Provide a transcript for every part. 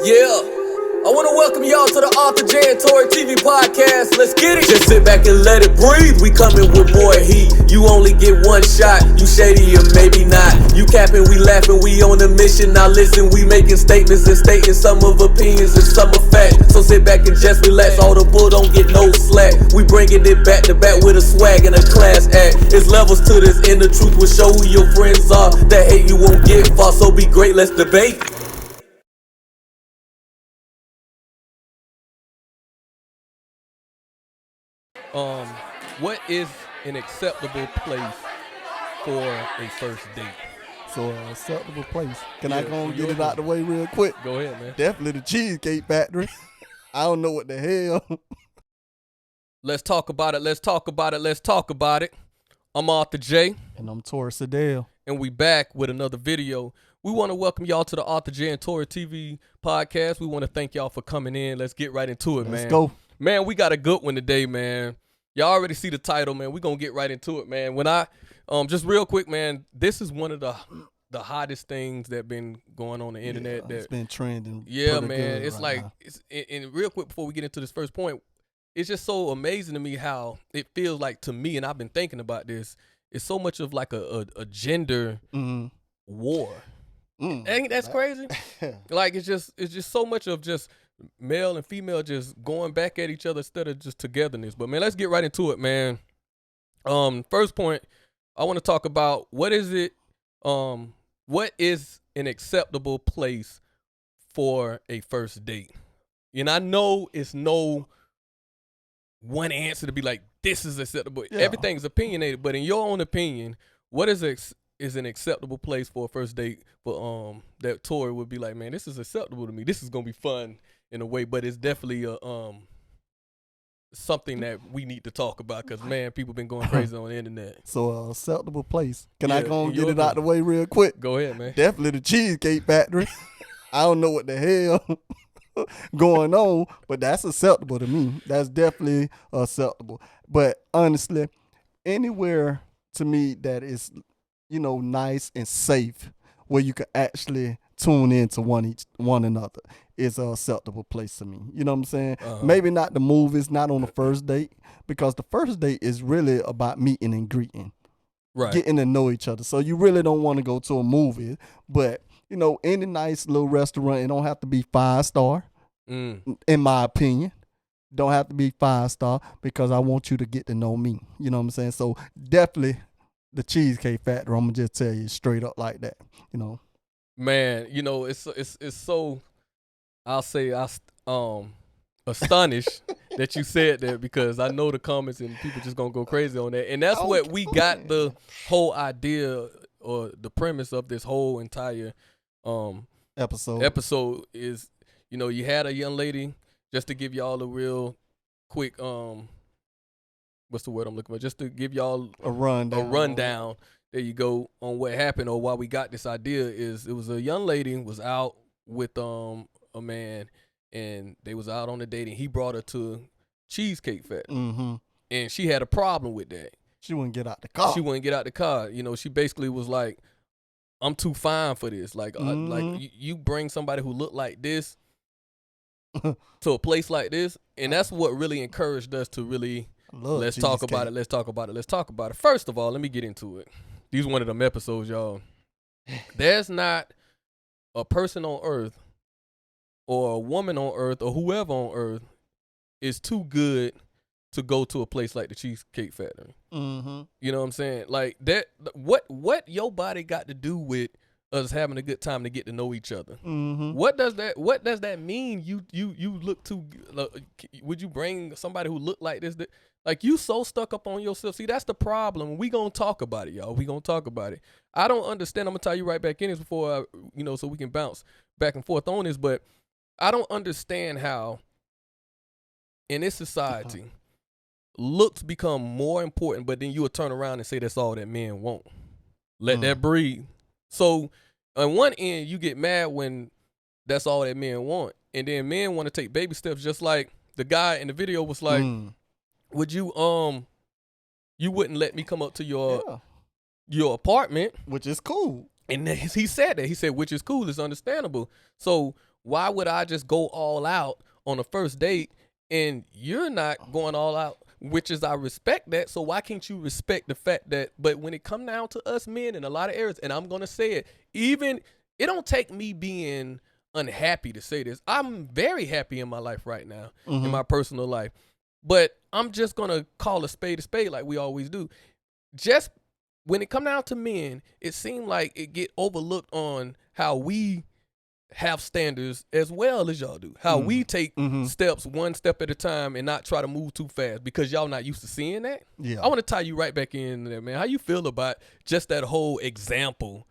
Yeah. I want to welcome y'all to the MrTWatkins podcast. Let's get it. Just sit back and let it breathe. We coming with more heat. You only get one shot. You shady or maybe not. You capping, we laughing. We on a mission. Now listen, we making statements and stating some of opinions and some of fact. So sit back and just relax. All the bull don't get no slack. We bringing it back to back with a swag and a class act. It's levels to this, and the truth will show who your friends are. That hate you won't get far. So be great. Let's debate. What is an acceptable place for a first date? So, acceptable place. Can I go and get it out the way real quick? Go ahead, man. Definitely the Cheesecake Factory. I don't know what the hell. Let's talk about it. Let's talk about it. Let's talk about it. I'm Arthur J. And I'm Tori Sedale. And we back with another video. We want to welcome y'all to the Arthur J and Tori TV podcast. We want to thank y'all for coming in. Let's get right into it, man. Let's go. Man, we got a good one today, man. Y'all already see the title, man. We're going to get right into it, man. When I, just real quick, man, this is one of the hottest things that been going on the internet. It's been trending. Yeah, man. It's right like, and real quick before we get into this first point, it's just so amazing to me how it feels like to me, and I've been thinking about this, it's so much of like a gender war. Ain't that's crazy? Like, it's just so much of just male and female just going back at each other instead of just togetherness. But man, let's get right into it, man. First point, I want to talk about what is an acceptable place for a first date? And I know it's no one answer to be like, this is acceptable. Yeah. Everything's opinionated, but in your own opinion, what is an acceptable place for a first date for that Tori would be like, man, this is acceptable to me. This is gonna be fun in a way, but it's definitely something that we need to talk about because, man, people been going crazy on the internet. So, acceptable place. Can I go and get it out the way real quick? Go ahead, man. Definitely the Cheesecake Factory. I don't know what the hell going on, but that's acceptable to me. That's definitely acceptable. But honestly, anywhere to me that is, nice and safe where you can actually tune into one another is an acceptable place to me. You know what I'm saying? Maybe not the movies, not on the first date, because the first date is really about meeting and greeting, right? Getting to know each other. So you really don't want to go to a movie, but any nice little restaurant, it don't have to be 5-star. In my opinion, don't have to be 5-star because I want you to get to know me. You know what I'm saying? So definitely the Cheesecake Factory. I'm gonna just tell you straight up like that. Man, it's so, I'll say astonished that you said that because I know the comments and people just gonna go crazy on that. And that's what we got the whole idea or the premise of this whole entire episode is, you had a young lady, just to give y'all a real quick what's the word I'm looking for? Just to give y'all a rundown. There you go on what happened or why we got this idea is it was a young lady was out with a man and they was out on a date and he brought her to Cheesecake Factory. And she had a problem with that. She wouldn't get out the car. She basically was like, I'm too fine for this. Like, you bring somebody who look like this to a place like this. And that's what really encouraged us to really let's talk about it. First of all, let me get into it. These one of them episodes, y'all. There's not a person on earth or a woman on earth or whoever on earth is too good to go to a place like the Cheesecake Factory. You know what I'm saying? Like that. What your body got to do with us having a good time to get to know each other? What does that mean? You look too. Would you bring somebody who look like this? Like, you so stuck up on yourself. See, that's the problem. We gonna talk about it, y'all. We gonna talk about it. I don't understand. I'm gonna tie you right back in this before so we can bounce back and forth on this. But I don't understand how in this society looks become more important, but then you would turn around and say that's all that men want. Let that breathe. So on one end, you get mad when that's all that men want, and then men want to take baby steps, just like the guy in the video was like, would you you wouldn't let me come up to your apartment, which is cool. And he said that. He said, which is cool, it's understandable. So Why would I just go all out on a first date and you're not going all out? Which is, I respect that. So why can't you respect the fact that, but when it come down to us men in a lot of areas, and I'm going to say it, even, it don't take me being unhappy to say this. I'm very happy in my life right now, in my personal life. But I'm just going to call a spade like we always do. Just when it come down to men, it seemed like it get overlooked on how we have standards as well as y'all do. How we take steps one step at a time and not try to move too fast because y'all not used to seeing that. Yeah. I want to tie you right back in there, man. How you feel about just that whole example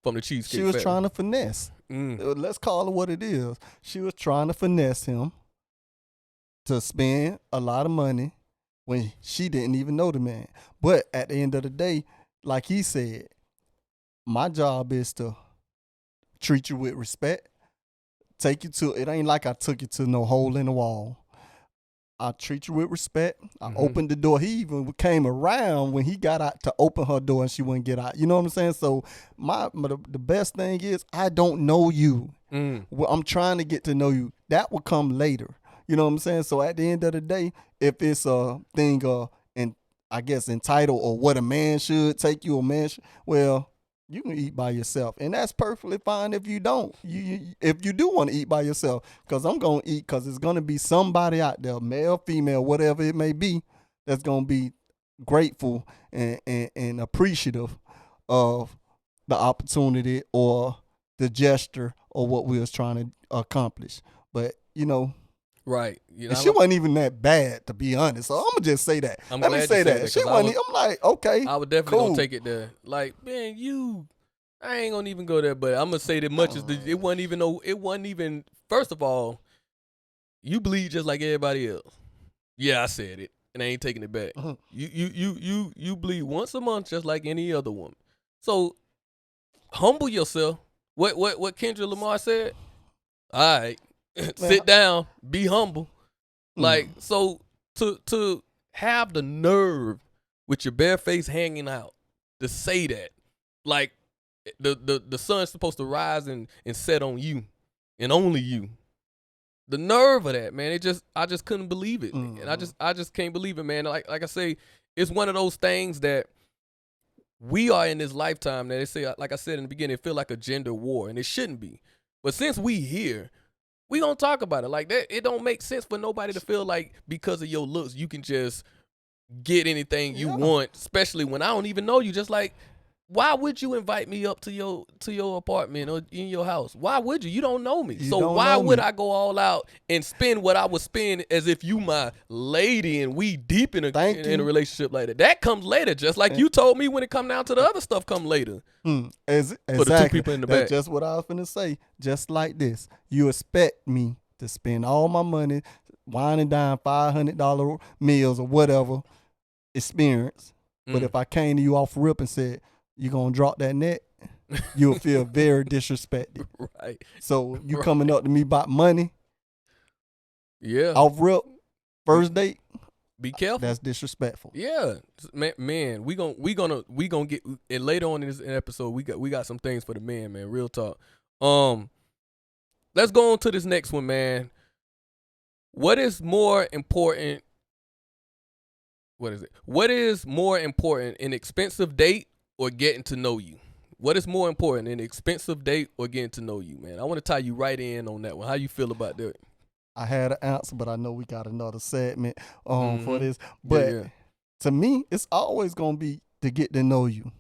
from the Cheesecake She was Factory? trying to finesse. Let's call it what it is. She was trying to finesse him to spend a lot of money when she didn't even know the man. But at the end of the day, like he said, my job is to treat you with respect. Take you to, it ain't like I took you to no hole in the wall. I treat you with respect. I opened the door. He even came around when he got out to open her door and she wouldn't get out. You know what I'm saying? So the best thing is I don't know you. Well, I'm trying to get to know you. That will come later. You know what I'm saying? So at the end of the day, if it's a thing and I guess entitled or what a man should take you, a man well, you can eat by yourself, and that's perfectly fine if you don't. If you do want to eat by yourself, because I'm going to eat, because it's going to be somebody out there, male, female, whatever it may be, that's going to be grateful and appreciative of the opportunity or the gesture or what we was trying to accomplish. But, you know. Right. You know, and she wasn't even that bad, to be honest. So I'm going to just say that. I'm Let me say that. She wasn't, I'm like, okay, I would definitely cool. gonna take it there. Like, man, I ain't gonna even go there, but I'm gonna say that much as it wasn't even, first of all, you bleed just like everybody else. Yeah, I said it, and I ain't taking it back. You bleed once a month just like any other woman. So humble yourself. What Kendra Lamar said? All right. Sit down, be humble. Like, so to have the nerve with your bare face hanging out to say that, like the sun's supposed to rise and set on you and only you. The nerve of that, man, I just couldn't believe it. And I just can't believe it, man. Like I say, it's one of those things that we are in this lifetime that they say, like I said in the beginning, it feel like a gender war, and it shouldn't be. But since we here, we gonna talk about it like that. It don't make sense for nobody to feel like because of your looks you can just get anything you want, especially when I don't even know you. Just like, why would you invite me up to your apartment or in your house? Why would you? You don't know me. So why would I go all out and spend what I would spend as if you my lady and we deep in a relationship like that? That comes later, just like you told me when it come down to the other stuff come later. Exactly. For the two people in the back. That's just what I was finna say. Just like this. You expect me to spend all my money, wine and dine, $500 meals or whatever experience. But if I came to you off rip and said, you gonna drop that net, you'll feel very disrespected. Right. So you coming up to me about money? Yeah. Off rip, first date? Be careful. That's disrespectful. Yeah, man. We gonna get, and later on in this episode, we got some things for the men, man. Real talk. Let's go on to this next one, man. What is more important? What is it? What is more important, an expensive date or getting to know you? What is more important, an expensive date or getting to know you, man? I want to tie you right in on that one. How you feel about that? I had an answer, but I know we got another segment for this. But to me, it's always gonna be to get to know you.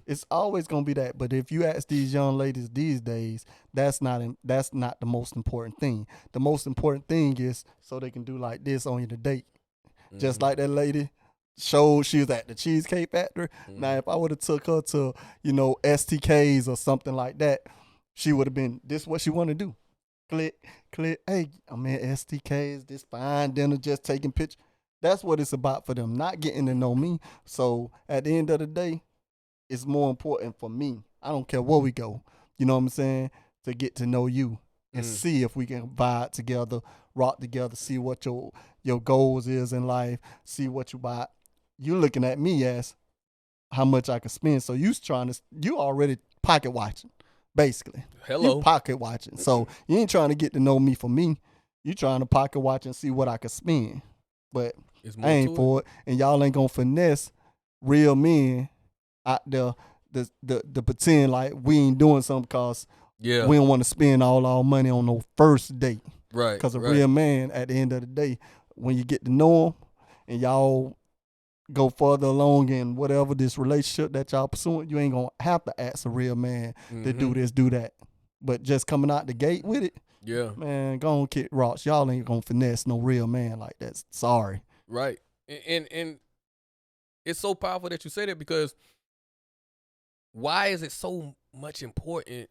It's always gonna be that. But if you ask these young ladies these days, that's not the most important thing. The most important thing is so they can do like this on you to date. Just like that lady showed she was at the Cheesecake Factory. Now, if I would have took her to, STKs or something like that, she would have been, this is what she want to do. Click. Hey, I'm at STKs, this fine dinner, just taking pictures. That's what it's about for them, not getting to know me. So at the end of the day, it's more important for me. I don't care where we go, you know what I'm saying, to get to know you and see if we can vibe together, rock together, see what your goals is in life, see what you buy. You're looking at me as how much I can spend. So you already pocket watching basically. Hello. You pocket watching. So you ain't trying to get to know me for me. You trying to pocket watch and see what I can spend. But I ain't for it. And y'all ain't gonna finesse real men out there the pretend like we ain't doing something because we don't want to spend all our money on no first date. Right. Because a real man, at the end of the day, when you get to know him and y'all go further along in whatever this relationship that y'all pursuing, you ain't gonna have to ask a real man to do this, do that. But just coming out the gate with it, man, go on kick rocks. Y'all ain't gonna finesse no real man like that. Sorry. Right. And it's so powerful that you say that, because why is it so much important,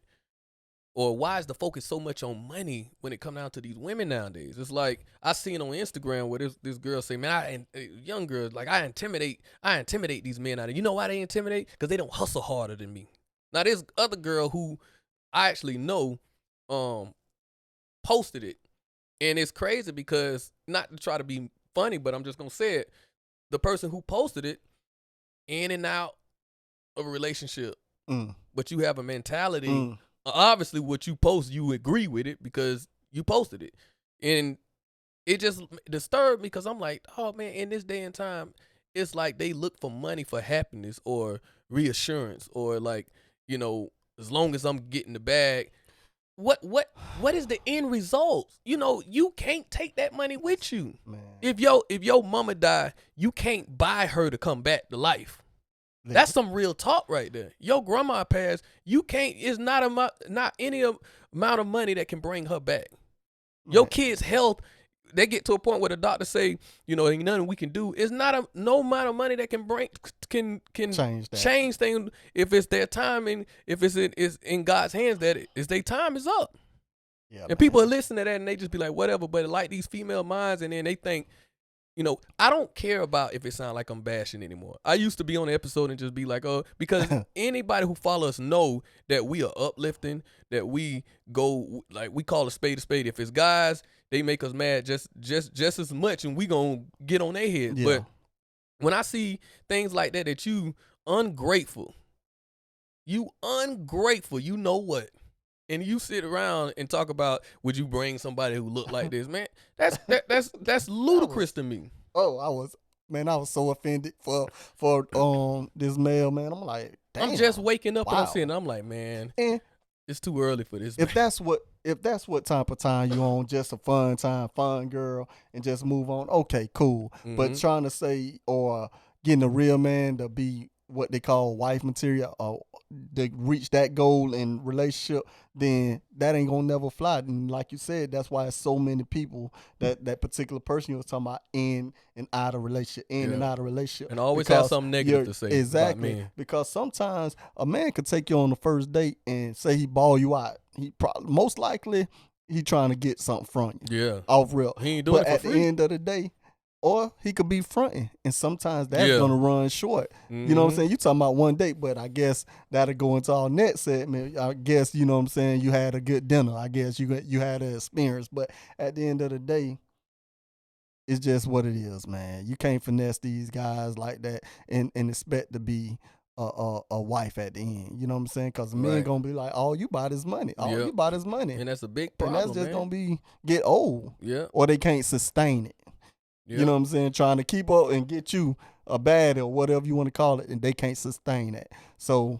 or why is the focus so much on money when it come down to these women nowadays? It's like I seen on Instagram where this girl say, man, young girls, like I intimidate these men out of. You know why they intimidate? Because they don't hustle harder than me. Now this other girl who I actually know posted it, and it's crazy because, not to try to be funny, but I'm just gonna say it, the person who posted it in and out of a relationship, but you have a mentality. Obviously, what you post, you agree with it because you posted it, and it just disturbed me because I'm like, oh man, in this day and time, it's like they look for money for happiness or reassurance, or like, you know, as long as I'm getting the bag. What is the end result? You know, you can't take that money with you. Man. If your mama die, you can't buy her to come back to life. That's some real talk right there. Your grandma passed, you can't. It's not any amount of money that can bring her back. Your kids' health, they get to a point where the doctor say, you know, ain't nothing we can do. It's not no amount of money that can change things if it's their time, and if it's in God's hands, that it's their time is up. Yeah, and man. People are listening to that and they just be like, whatever. But like these female minds, and then they think, you know, I don't care about if it sounds like I'm bashing anymore. I used to be on the episode and just be like, oh, because anybody who follow us know that we are uplifting, that we go, like, we call a spade a spade. If it's guys, they make us mad just as much, and we gonna get on their head. Yeah. But when I see things like that you ungrateful, you know what? And you sit around and talk about, would you bring somebody who look like this, man? That's ludicrous to me. Oh, I was so offended for this male, man. I'm like, damn. I'm just waking up and I'm saying, I'm like, man, it's too early for this. If that's what type of time you on, just a fun time, fun girl, and just move on, okay, cool. But trying to say, or getting a real man to be what they call wife material, or to reach that goal in relationship, then that ain't gonna never fly. And like you said, that's why so many people that particular person you was talking about in and out of relationship, and out of relationship, and always have something negative to say. Exactly, about men. Because sometimes a man could take you on the first date and say he ball you out. He probably most likely he trying to get something from you. Yeah, off real. He ain't doing it for free. But at the end of the day, or he could be fronting, and sometimes that's gonna run short. You know what I'm saying? You talking about one date, but I guess that'll go into our next segment. I guess, you know what I'm saying, you had a good dinner. I guess you had an experience. But at the end of the day, it's just what it is, man. You can't finesse these guys like that and expect to be a wife at the end. You know what I'm saying? Because men gonna be like, all you bought is money. All you bought is money. And that's a big problem, and that's just gonna get old. Yeah. Or they can't sustain it. Yep. You know what I'm saying? Trying to keep up and get you a bad or whatever you want to call it, and they can't sustain that. So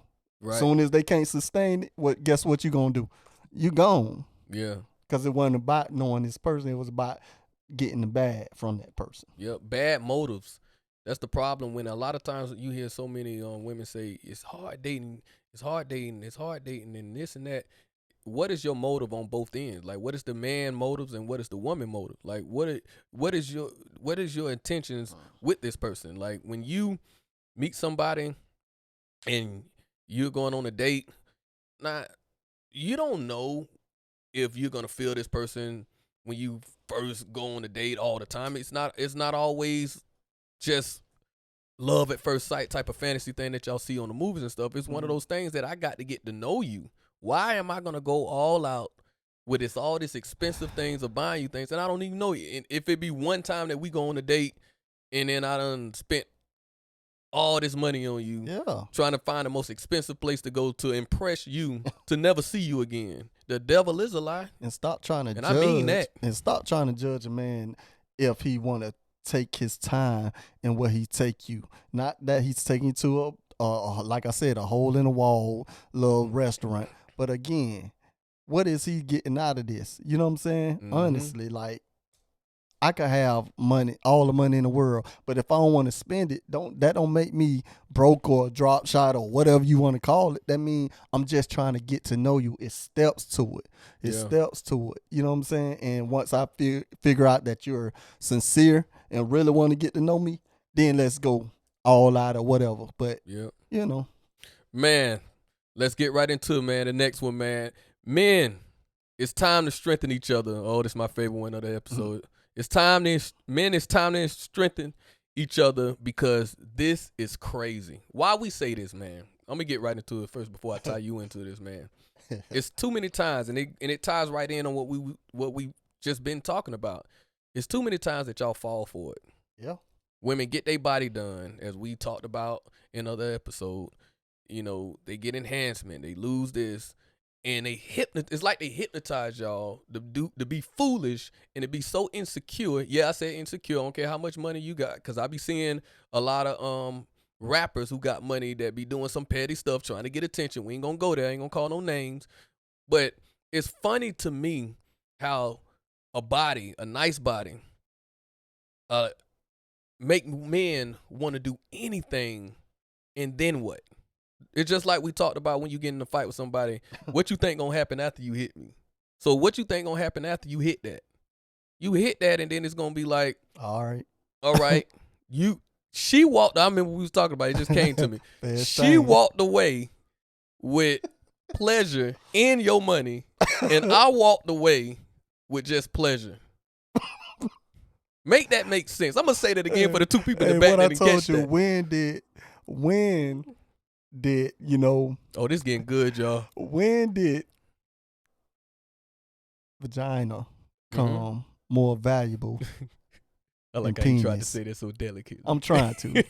soon as they can't sustain it, guess what you gonna do? You gone. Yeah. Because it wasn't about knowing this person. It was about getting the bad from that person. Yep. Bad motives. That's the problem. When a lot of times you hear so many women say, it's hard dating, and this and that. What is your motive on both ends? Like, what is the man motives and what is the woman motive? Like, what is your intentions with this person? Like, when you meet somebody and you're going on a date, you don't know if you're gonna feel this person when you first go on a date all the time. It's not always just love at first sight type of fantasy thing that y'all see on the movies and stuff. It's one of those things that I got to get to know you. Why am I gonna go all out with all this expensive things of buying you things and I don't even know you? And if it be one time that we go on a date and then I done spent all this money on you, Yeah. trying to find the most expensive place to go to impress you, to never see you again. The devil is a lie. And stop trying to And judge. I mean that. And stop trying to judge a man if he want to take his time and where he take you. Not that he's taking you to like I said, a hole in the wall little restaurant. But again, what is he getting out of this? You know what I'm saying? Mhm. Honestly, like, I could have money, all the money in the world, but if I don't want to spend it, that don't make me broke or drop shot or whatever you want to call it. That means I'm just trying to get to know you. It's steps to it. It's steps to it. You know what I'm saying? And once I figure out that you're sincere and really want to get to know me, then let's go all out or whatever. But you know, man, let's get right into it, man. The next one, man. Men, it's time to strengthen each other. Oh, this is my favorite one of the episode. It's time to strengthen each other because this is crazy. Why we say this, man? I'm gonna get right into it first before I tie you into this, man. It's too many times, and it ties right in on what we just been talking about. It's too many times that y'all fall for it. Yeah. Women get their body done, as we talked about in other episode. You know, they get enhancement, they lose this. And it's like they hypnotize y'all to be foolish and to be so insecure. Yeah, I said insecure. I don't care how much money you got, because I be seeing a lot of rappers who got money that be doing some petty stuff trying to get attention. We ain't gonna go there. I ain't gonna call no names. But it's funny to me how a nice body, make men want to do anything, and then what? It's just like we talked about when you get in a fight with somebody. What you think gonna happen after you hit me? So what you think gonna happen after you hit that? You hit that, and then it's gonna be like, all right. She walked. I remember we was talking about it. Just came to me. She walked away with pleasure in your money, and I walked away with just pleasure. Make that make sense. I'm gonna say that again for the two people in the back that didn't catch that. When did you know? Oh, this getting good, y'all. When did vagina come more valuable? I like how you tried to say that so delicate. I'm trying to.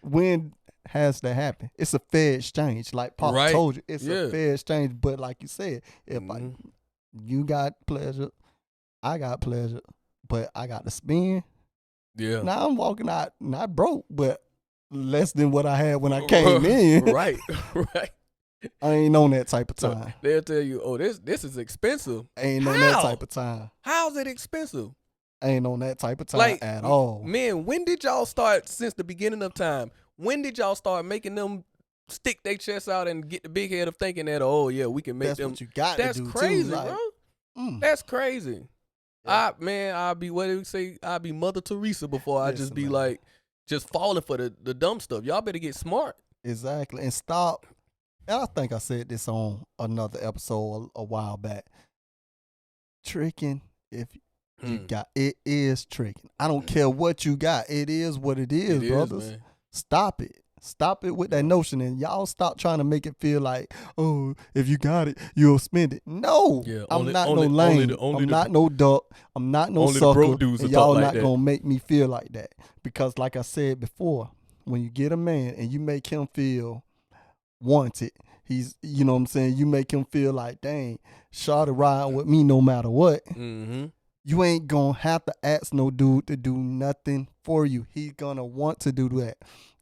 When has that happened? It's a fair exchange. Like Pop told you, it's a fair exchange. But like you said, if you got pleasure, I got pleasure, but I got to spend. Yeah. Now I'm walking out not broke, but less than what I had when I came in. Right. I ain't on that type of time. So they'll tell you, oh, this is expensive. I ain't on that type of time. How's it expensive? I ain't on that type of time at all. Man, when did y'all start, since the beginning of time, when did y'all start making them stick their chests out and get the big head of thinking that, oh, yeah, we can make That's them. What you got That's to do crazy, too, like, bro. That's crazy. Yeah. I'll be, what do we say? I'll be Mother Teresa before I just be like, just falling for the dumb stuff. Y'all better get smart. Exactly. And stop. And I think I said this on another episode a while back. Tricking, if you got, it is tricking. I don't care what you got. It is what it is, brothers. Stop it. Stop it with that notion, and y'all stop trying to make it feel like, oh, if you got it, you'll spend it. No, I'm not no lame. I'm not no duck. I'm not no sucker. And y'all not gonna make me feel like that, because, like I said before, when you get a man and you make him feel wanted, he's, you know what I'm saying, you make him feel like, dang, shawty riding with me no matter what. You ain't gonna have to ask no dude to do nothing for you. He's gonna want to do that.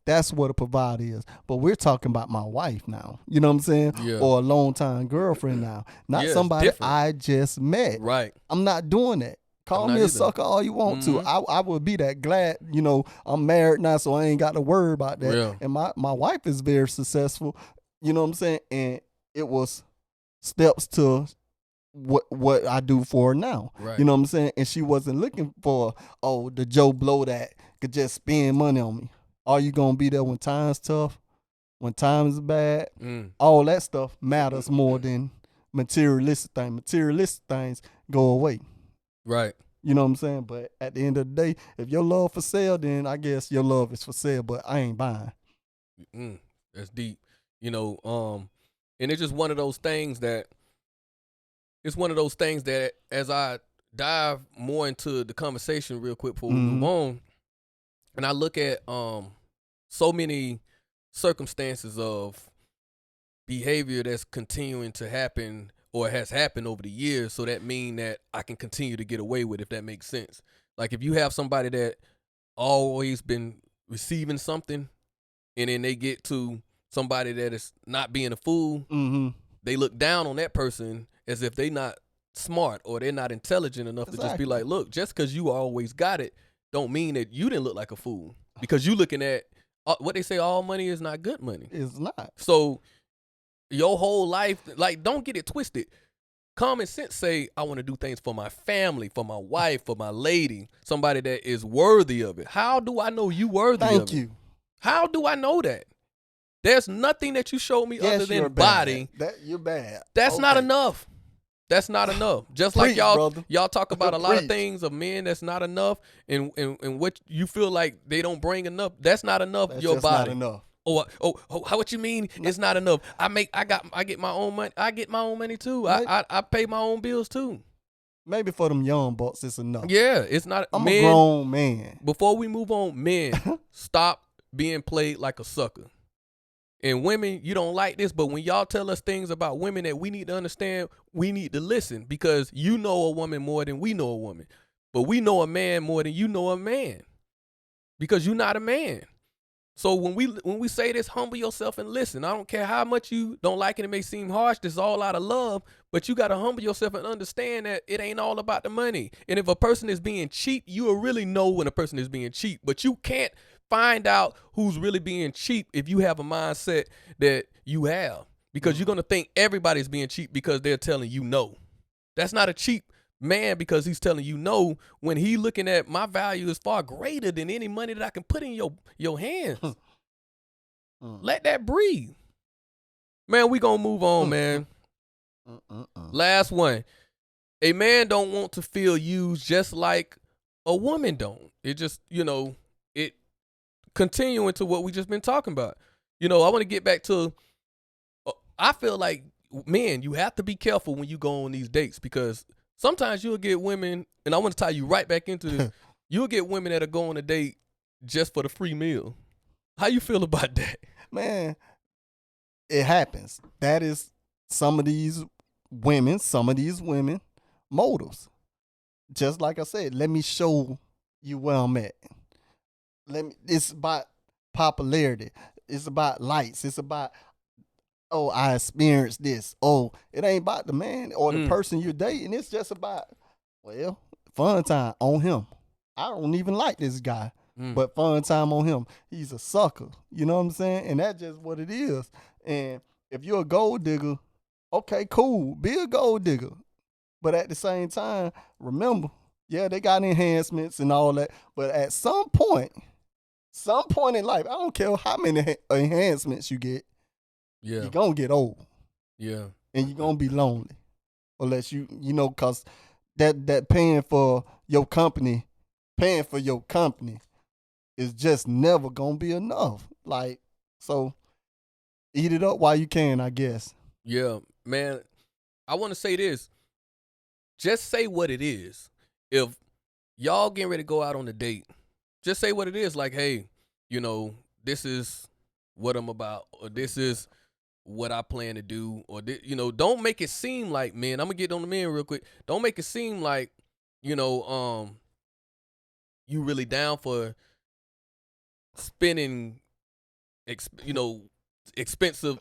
That's what a provider is. But we're talking about my wife now. You know what I'm saying? Yeah. Or a long-time girlfriend now. Not somebody I just met. Right. I'm not doing that. Call me a sucker all you want to. I would be that glad, you know, I'm married now, so I ain't got to worry about that. Yeah. And my wife is very successful. You know what I'm saying? And it was steps to what I do for her now. Right. You know what I'm saying? And she wasn't looking for, the Joe Blow that could just spend money on me. Are you going to be there when time's tough, when time's bad? All that stuff matters more than materialistic things. Materialistic things go away. Right. You know what I'm saying? But at the end of the day, if your love for sale, then I guess your love is for sale, but I ain't buying. That's deep. You know, and it's just one of those things that, as I dive more into the conversation real quick before we move on, and I look at so many circumstances of behavior that's continuing to happen or has happened over the years, so that mean that I can continue to get away with it, if that makes sense. Like if you have somebody that always been receiving something and then they get to somebody that is not being a fool, they look down on that person as if they not smart or they're not intelligent enough to just be like, look, just because you always got it don't mean that you didn't look like a fool, because you looking at what they say, all money is not good money. It's not. So your whole life, like, don't get it twisted. Common sense say, I want to do things for my family, for my wife, for my lady, somebody that is worthy of it. How do I know you worthy of it? Thank you. How do I know that? There's nothing that you showed me other than body. You're bad. That's not enough. That's not enough. Just like y'all talk about a lot of things of men that's not enough, and what you feel like they don't bring enough. That's not enough. That's your just body. not enough. How what you mean? It's not enough. I get my own money. I get my own money too. I pay my own bills too. Maybe for them young bucks, it's enough. Yeah, it's not. I'm a grown man. Before we move on, men, stop being played like a sucker. And women, you don't like this, but when y'all tell us things about women that we need to understand, we need to listen, because you know a woman more than we know a woman. But we know a man more than you know a man, because you're not a man. So when we say this, humble yourself and listen. I don't care how much you don't like it. It may seem harsh. This is all out of love, but you got to humble yourself and understand that it ain't all about the money. And if a person is being cheap, you will really know when a person is being cheap, but you can't find out who's really being cheap if you have a mindset that you have, because you're going to think everybody's being cheap because they're telling you no. That's not a cheap man, because he's telling you no when he looking at my value is far greater than any money that I can put in your hands. Let that breathe. Man, we going to move on, man. Last one. A man don't want to feel used just like a woman don't. It just, it continuing to what we just been talking about. I want to get back to, I feel like, men, you have to be careful when you go on these dates, because sometimes you'll get women, and I want to tie you right back into this, you'll get women that'll go on a date just for the free meal. How you feel about that? Man, it happens. That is some of these women motives. Just like I said, let me show you where I'm at. It's about popularity. It's about lights. It's about, I experienced this. It ain't about the man or the person you're dating. It's just about, fun time on him. I don't even like this guy, but fun time on him. He's a sucker. You know what I'm saying? And that's just what it is. And if you're a gold digger, okay, cool. Be a gold digger. But at the same time, remember, they got enhancements and all that. But at some point in life, I don't care how many enhancements you get, you're going to get old. Yeah. And you're going to be lonely. Unless because that paying for your company is just never going to be enough. Like, so eat it up while you can, I guess. Yeah, man. I want to say this. Just say what it is. If y'all getting ready to go out on a date, just say what it is. Like, hey, this is what I'm about, or this is what I plan to do, or don't make it seem like, man, I'm gonna get on the men real quick. Don't make it seem like, you really down for spending, expensive,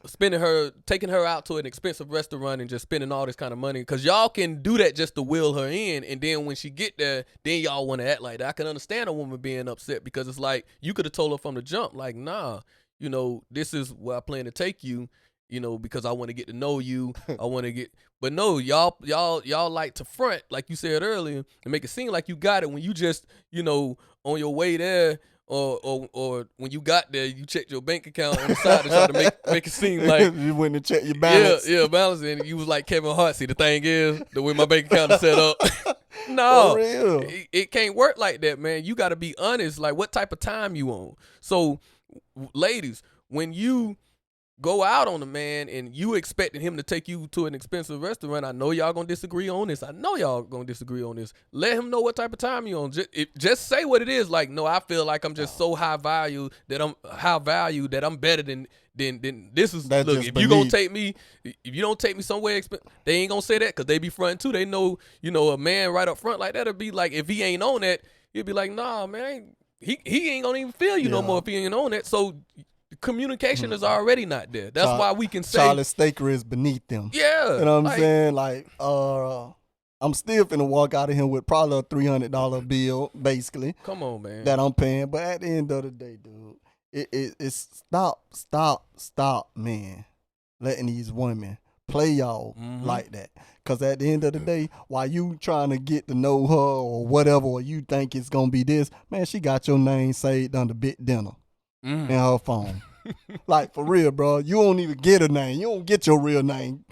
taking her out to an expensive restaurant and just spending all this kind of money, because y'all can do that just to will her in, and then when she get there, then y'all want to act like that. I can understand a woman being upset, because it's like you could have told her from the jump, like, nah, this is where I plan to take you, because I want to get to know you. I want to get, but no, y'all like to front, like you said earlier, and make it seem like you got it when you just, on your way there. Or when you got there, you checked your bank account on the side to try to make it seem like you went and checked your balance. Yeah, balance, and you was like Kevin Hart. See, the thing is, the way my bank account is set up, no, it can't work like that, man. You got to be honest. Like, what type of time you on? So, ladies, when you go out on a man and you expecting him to take you to an expensive restaurant, I know y'all gonna disagree on this. Let him know what type of time you on. Just say what it is. Like, no, I feel like I'm just so high value that I'm better than this is. That's look, just if you gonna beneath. take me, if you don't take me somewhere, they ain't gonna say that because they be fronting too. They know, a man right up front like that'll be like, if he ain't on that, he'll be like, nah, man, he ain't gonna even feel you no more if he ain't on that. So communication is already not there. That's why we can say Charlie Staker is beneath them. Yeah. You know what I'm saying? Like, I'm still finna walk out of here with probably a $300 bill, basically. Come on, man. That I'm paying. But at the end of the day, dude, it's stop, man, letting these women play y'all like that. Because at the end of the day, while you trying to get to know her or whatever, or you think it's going to be this, man, she got your name saved under Big Dinner in her phone. Like, for real, bro. You don't even get a name. You don't get your real name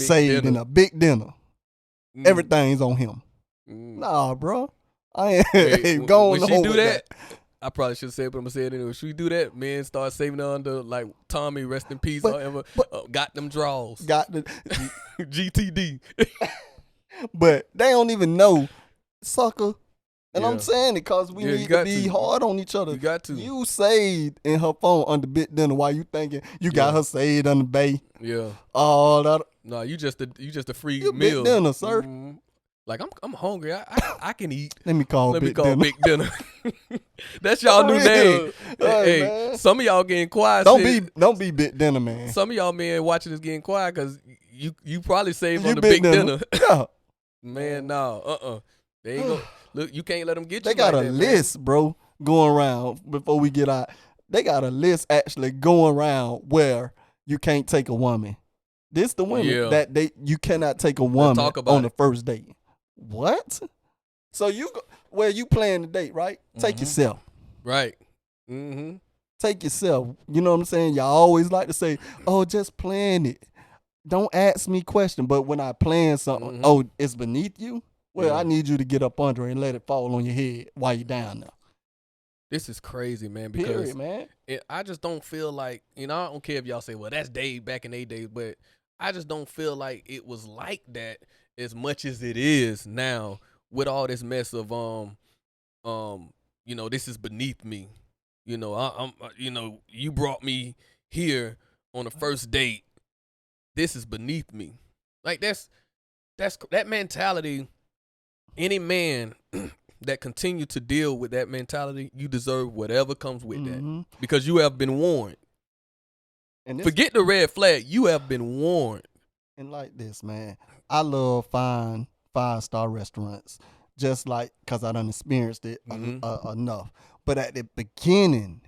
saved in a Big Dinner. Everything's on him. Nah, bro. I ain't going when she home do with that, I probably should say it, but I'm going to say it anyway. When she do that, men start saving her under, like, Tommy, rest in peace, or whatever. Got them draws. Got the GTD. But they don't even know, sucker. And I'm saying it because we need to be hard on each other. You got to. You saved in her phone under Big Dinner while you thinking you got her saved under Bay. Yeah. All that. No, you just a free You meal. Big Dinner, sir. Like, I'm hungry. I can eat. Let me call Big Dinner. Big Dinner. That's y'all new name. Hey, some of y'all getting quiet. Don't be Big Dinner, man. Some of y'all men watching this getting quiet because you probably saved on the Big Dinner. Yeah. Man, no. They ain't go. Look, you can't let them get you. They got like a that, list, man. bro, going around before we get out. They got a list actually going around where you can't take a woman. This the women that you cannot take a woman on the first date. What? So you plan the date, right? Take yourself. Right. Take yourself. You know what I'm saying? Y'all always like to say, "Oh, just plan it. Don't ask me question." But when I plan something, oh, it's beneath you. Well, I need you to get up under it and let it fall on your head while you're down there. This is crazy, man. Because man. I just don't feel like, I don't care if y'all say, well, that's back in their days, but I just don't feel like it was like that as much as it is now with all this mess of this is beneath me. I'm you brought me here on the first date. This is beneath me. Like that's that mentality. Any man that continue to deal with that mentality, you deserve whatever comes with that because you have been warned. And forget the red flag. You have been warned. And like this, man, I love fine 5-star restaurants just like because I done experienced it enough. But at the beginning,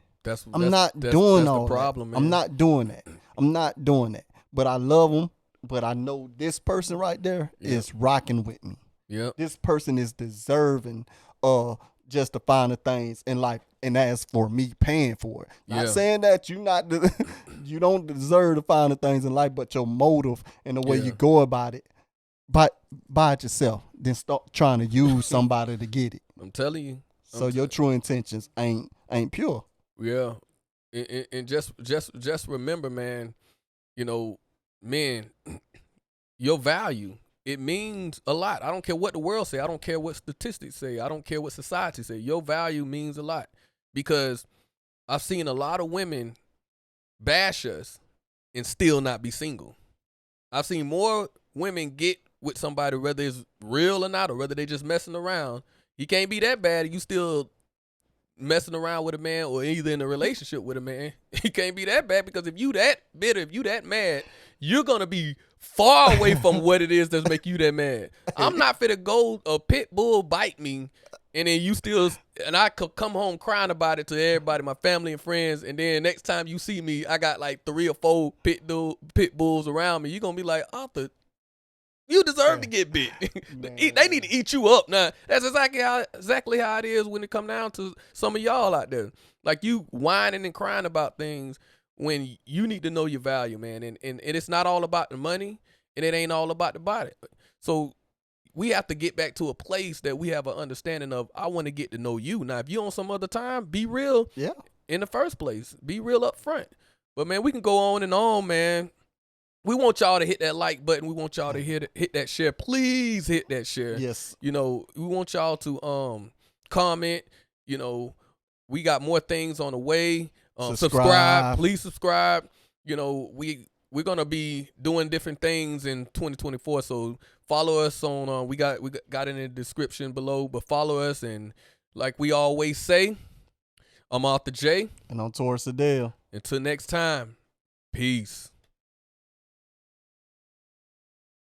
I'm not doing all that. I'm not doing that. But I love them. But I know this person right there is rocking with me. Yep. This person is deserving of just the finer things in life, and that's for me paying for it. Not saying that you don't deserve the finer things in life, but your motive and the way you go about it, buy it yourself. Then start trying to use somebody to get it. I'm telling you. So your true intentions ain't pure. Yeah, and just remember, man. Men, your value. It means a lot. I don't care what the world say. I don't care what statistics say. I don't care what society say. Your value means a lot because I've seen a lot of women bash us and still not be single. I've seen more women get with somebody, whether it's real or not, or whether they just messing around. You can't be that bad. You still messing around with a man or either in a relationship with a man. You can't be that bad because if you that bitter, if you that mad, you're going to be far away from what it is that's make you that mad. I'm not finna go a pit bull bite me and then you still, and I could come home crying about it to everybody, my family and friends, and then next time you see me, I got like 3 or 4 pit bulls around me. You're going to be like, Arthur, you deserve to get bit. They need to eat you up. Now, that's exactly how it is when it come down to some of y'all out there. Like you whining and crying about things when you need to know your value, man. And it's not all about the money, and it ain't all about the body. So we have to get back to a place that we have an understanding of, I want to get to know you. Now, if you on some other time, be real in the first place. Be real up front. But man, we can go on and on, man. We want y'all to hit that like button. We want y'all to hit that share. Please hit that share. Yes. You know, we want y'all to comment. You know, we got more things on the way. Subscribe. Please subscribe. You know, we're gonna be doing different things in 2024. So follow us on we got it in the description below. But follow us, and like we always say, I'm Arthur J. And I'm Taurus Adele. Until next time, peace.